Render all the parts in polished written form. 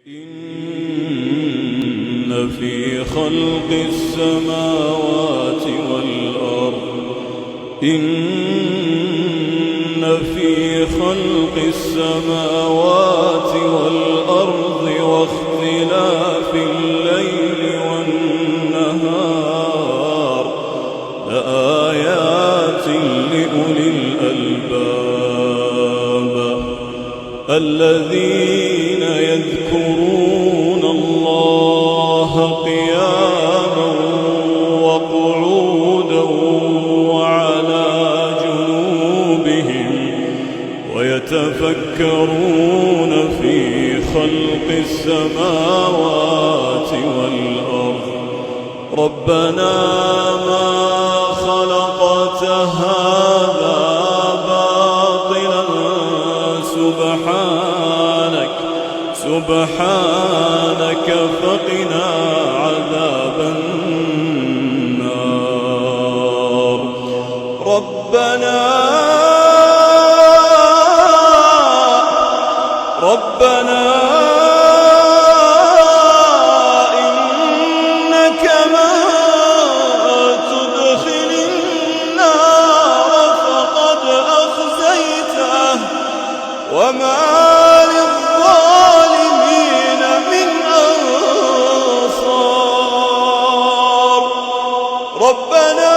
إن في خلق السماوات والأرض واختلاف الليل والنهار لآيات لأولي الألباب الذين يذكرون الله قياما وقعودا وعلى جنوبهم ويتفكرون في خلق السماوات والأرض ربنا ما خلقت هذا باطلا سبحانك فقنا عذاب النار ربنا إنك من تدخل النار فقد أخزيته وما للظالمين من أنصار ربنا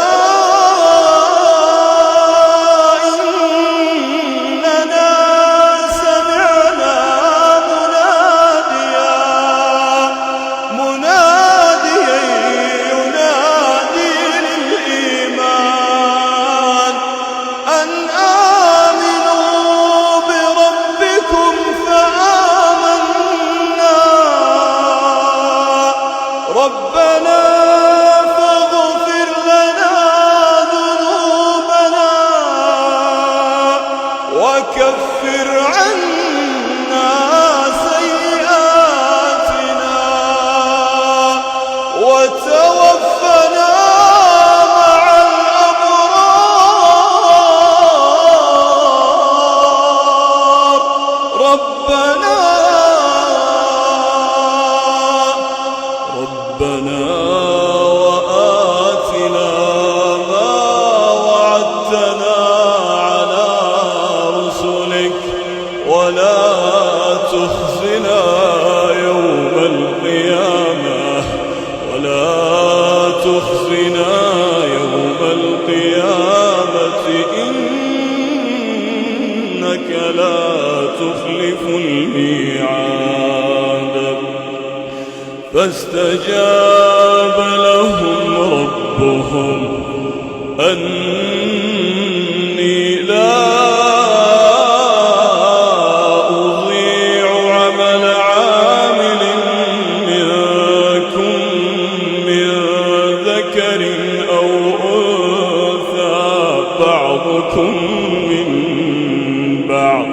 ربنا فاغفر لنا ذنوبنا وكفر عنا سيئاتنا وتوفنا مع الأبرار ربنا وآتنا ما وعدتنا على رسلك ولا تخزنا يوم القيامة إنك لا تخلف الميعاد فاستجاب لهم ربهم أني لا أضيع عمل عامل منكم من ذكر أو أنثى بعضكم من بعض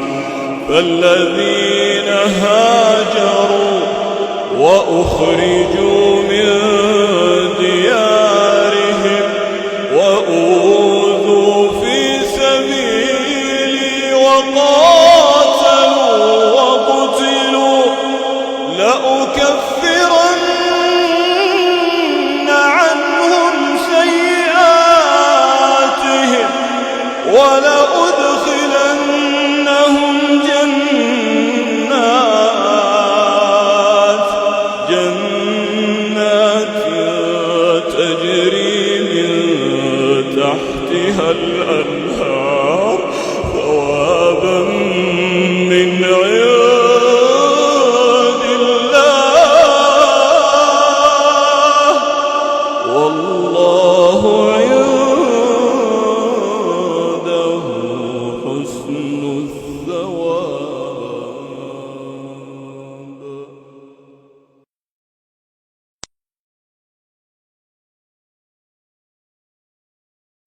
فالذين هاجروا وأخرجوا من ديارهم وأوذوا في سبيلي وقاتلوا وقتلوا لأكفرن عنهم سيئاتهم ولأدخلنهم جنات تجري من تحتها الأنهار ثوابا من عند الله والله عنده حسن الثواب.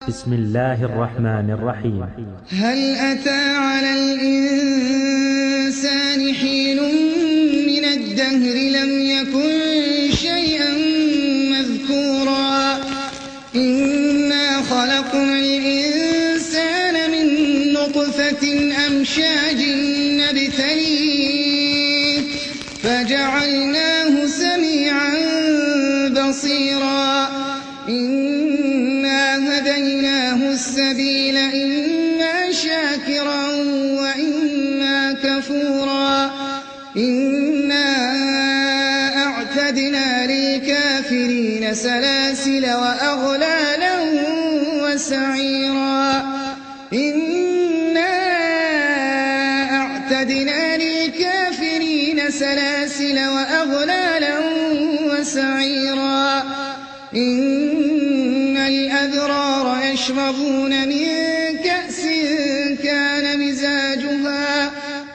بسم الله الرحمن الرحيم. هل أتى على الإنسان حين من الدهر لم يكن شيئا مذكورا إنا خلقنا الإنسان من نطفة أمشاج نبتليه فجعلناه وجعلناه سميعا بصيرا إنا هديناه السبيل إما شاكرا وإما كفورا إنا أعتدنا للكافرين سلاسل وأغلالا وسعيرا إنا أعتدنا للكافرين سلاسل وأغلالا وسعيرا إن الأبرار يشربون من كأس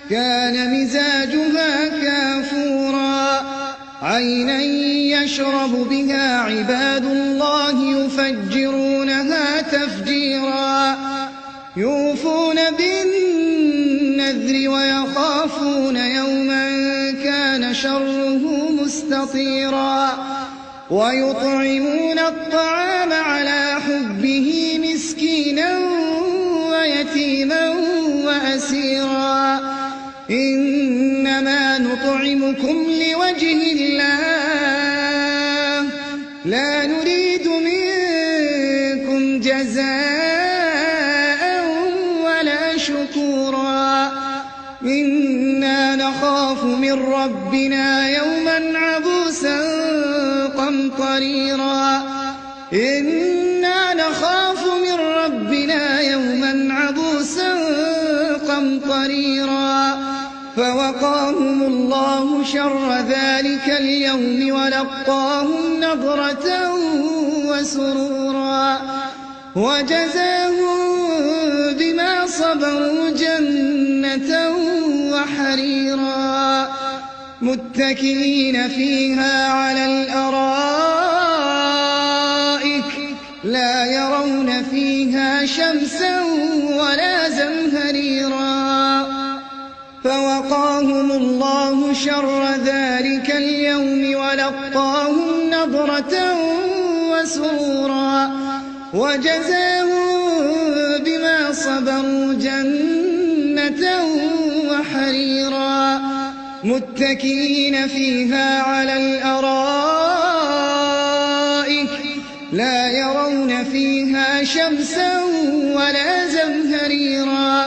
كان مزاجها كافورا عينا يشرب بها عباد الله يفجرونها تفجيرا يوفون بالنذر ويخافون يوما كان شره مستطيرا ويطعمون الطعام على حبه مسكينا ويتيما وأسيرا إنما نطعمكم لوجه الله لا نريد منكم جزاء ولا شكورا إنا نخاف من ربنا يوما عبوسا قمطريرا إنا نخاف من ربنا يوما عبوسا قمطريرا فوقاهم الله شر ذلك اليوم ولقاهم نضرة وسرورا وجزاهم بما صبروا جنة وحريرا متكئين فيها على الأرائك لا يرون فيها شمسا ولا زمهريرا فوقاهم الله شر ذلك اليوم ولقاهم نضرة وسرورا وجزاهم بما صبروا جنة وحريرا متكئين فيها على الأرائك لا يرون فيها شمسا ولا زمهريرا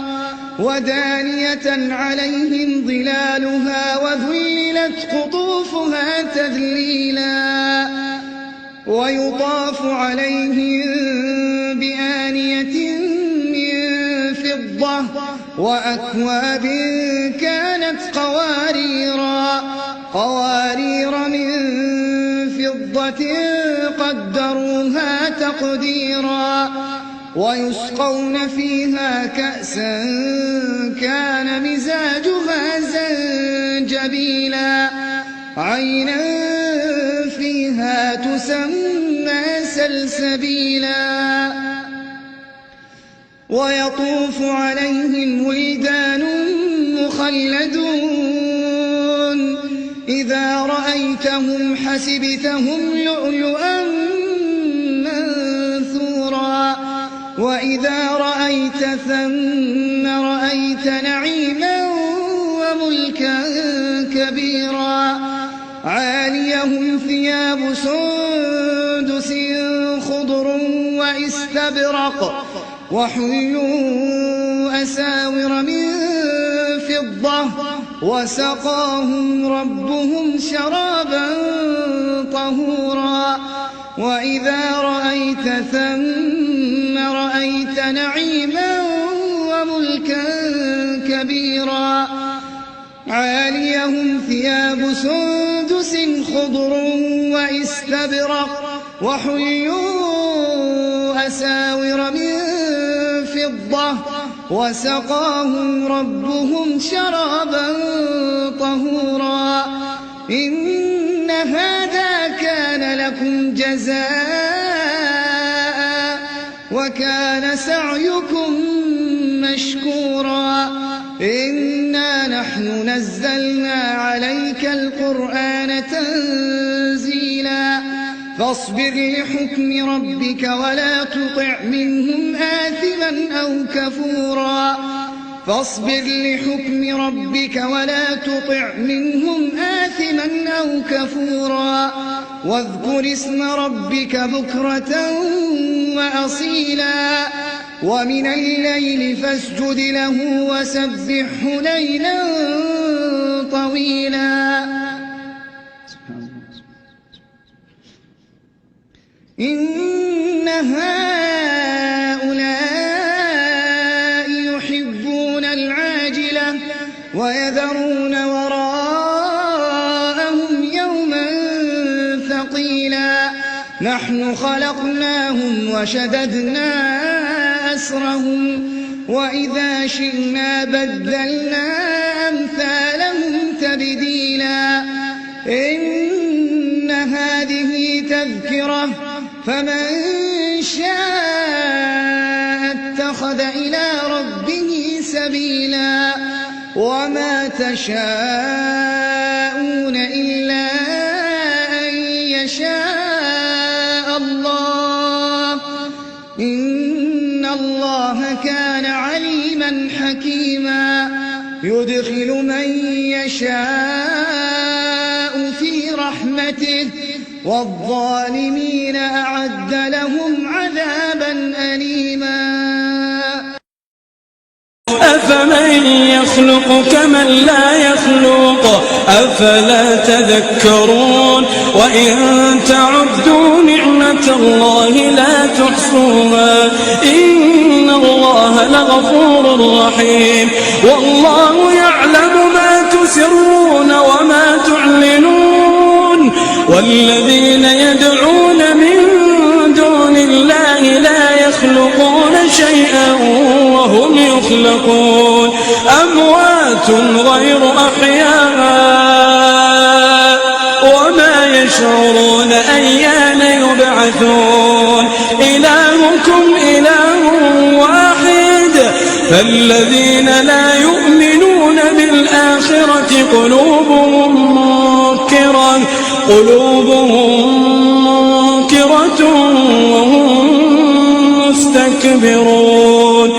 ودانية عليهم ظلالها وذللت قطوفها تذليلا ويطاف عليهم بآنية من فضة وأكواب كانت قوارير من فضة قدروها تقديرا ويسقون فيها كأسا كان مزاجها زنجبيلا عينا فيها تسمى سلسبيلا ويطوف عليهم ولدان مخلدون إذا رأيتهم حسبتهم لؤلؤا منثورا وإذا رأيت ثم رأيت نعيما وملكا كبيرا عاليهم ثياب سندس خضر واستبرق وحلوا أساور من فضة وسقاهم ربهم شرابا طهورا وإذا رأيت ثم رأيت نعيما وملكا كبيرا عاليهم ثياب سندس خضر واستبرق وحلوا أساور من فضة وسقاهم ربهم شرابا طهورا إن هذا كان لكم جزاء وكان سعيكم مشكورا إنا نحن نزلنا عليك القرآن تنزيلا فاصبر لحكم ربك ولا تطع منهم آثما أو كفورا فاصبر لحكم ربك ولا تطع منهم آثما أو كفورا واذكر اسم ربك بكرة وأصيلا ومن الليل فاسجد له وسبحه ليلا طويلا إن هؤلاء يحبون العاجلة ويذرون وراءهم يوما ثقيلا نحن خلقناهم وشددنا أسرهم وإذا شئنا بدلنا أمثالهم تبديلا إن هذه تذكرة فمن شاء اتخذ إلى ربه سبيلا وما تشاءون إلا أن يشاء الله إن الله كان عليما حكيما يدخل من يشاء في رحمته والظالمين أعد لهم عذابا أليما أفمن يخلق كمن لا يخلق أفلا تذكرون وإن تعدوا نعمة الله لا تحصوها إن الله لغفور رحيم والله يعلم ما تسرون وما تعلنون والذين يدعون من دون الله لا يخلقون شيئا وهم يخلقون أموات غير أحياء وما يشعرون أيان يبعثون إلهكم إله واحد فالذين لا يؤمنون بالآخرة قلوبهم منكرة وهم مستكبرون